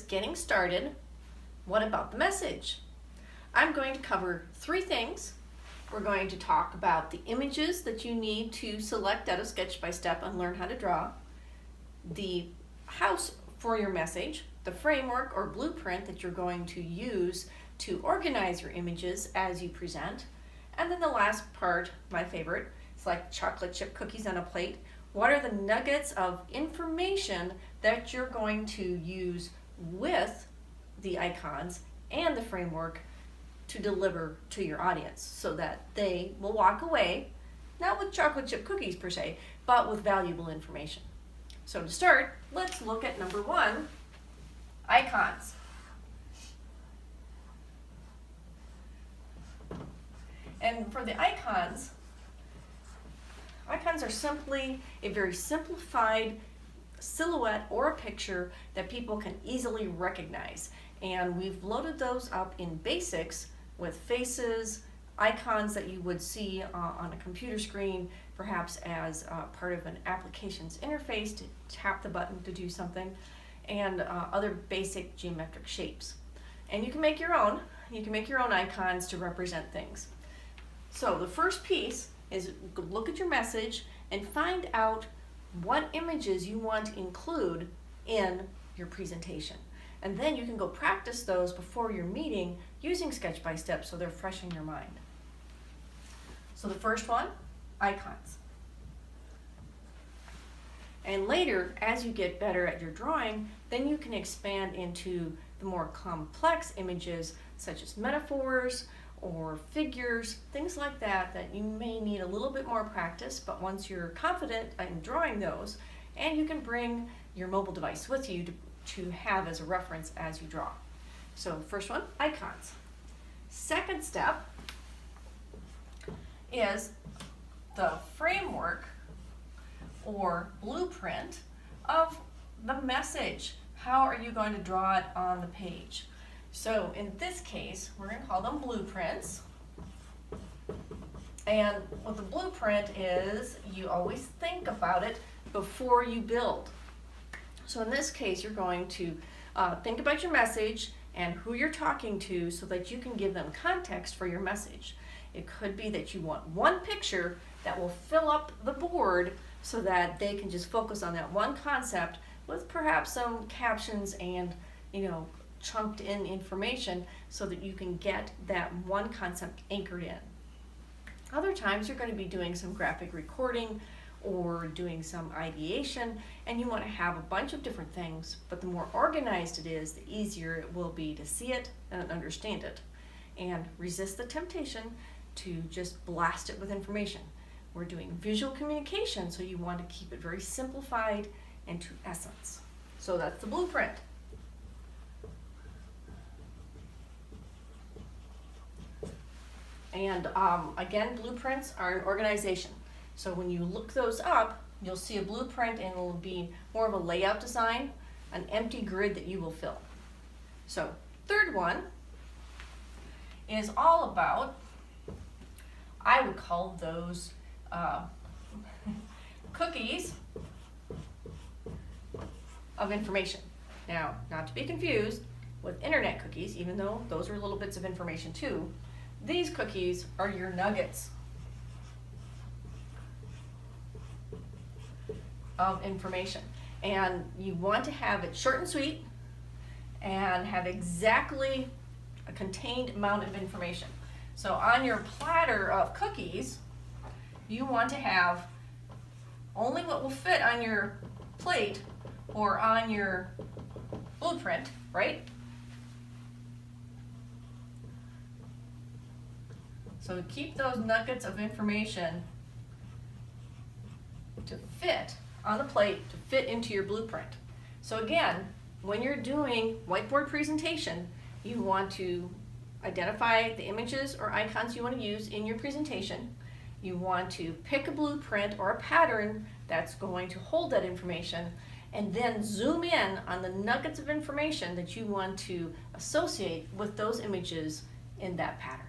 just getting started, what about the message? I'm going to cover 3 things. We're going to talk about the images that you need to select out of Sketch by Step and learn how to draw, the house for your message, the framework or blueprint that you're going to use to organize your images as you present, and then the last part, my favorite, it's like chocolate chip cookies on a plate. What are the nuggets of information that you're going to use with the icons and the framework to deliver to your audience so that they will walk away, not with chocolate chip cookies per se, but with valuable information. So to start, let's look at number 1, icons. And for the icons are simply a very simplified silhouette or a picture that people can easily recognize. And we've loaded those up in basics with faces, icons that you would see on a computer screen, perhaps as part of an application's interface to tap the button to do something, and other basic geometric shapes. And you can make your own. You can make your own icons to represent things. So the first piece is look at your message and find out what images you want to include in your presentation. And then you can go practice those before your meeting using Sketch by Step so they're fresh in your mind. So the first one, icons. And later, as you get better at your drawing, then you can expand into the more complex images such as metaphors or figures, things like that, that you may need a little bit more practice, but once you're confident in drawing those, and you can bring your mobile device with you to have as a reference as you draw. So first one, icons. Second step is the framework or blueprint of the message. How are you going to draw it on the page? So in this case, we're going to call them blueprints. And what the blueprint is, you always think about it before you build. So in this case, you're going to think about your message and who you're talking to so that you can give them context for your message. It could be that you want one picture that will fill up the board so that they can just focus on that one concept with perhaps some captions and, chunked in information so that you can get that one concept anchored in. Other times you're going to be doing some graphic recording or doing some ideation, and you want to have a bunch of different things, but the more organized it is, the easier it will be to see it and understand it. And resist the temptation to just blast it with information. We're doing visual communication, so you want to keep it very simplified and to essence. So that's the blueprint. And again, blueprints are an organization. So when you look those up, you'll see a blueprint and it will be more of a layout design, an empty grid that you will fill. So third one is all about, I would call those cookies of information. Now, not to be confused with internet cookies, even though those are little bits of information too. These cookies are your nuggets of information. And you want to have it short and sweet and have exactly a contained amount of information. So on your platter of cookies, you want to have only what will fit on your plate or on your blueprint, right? So keep those nuggets of information to fit on the plate, to fit into your blueprint. So again, when you're doing whiteboard presentation, you want to identify the images or icons you want to use in your presentation. You want to pick a blueprint or a pattern that's going to hold that information, and then zoom in on the nuggets of information that you want to associate with those images in that pattern.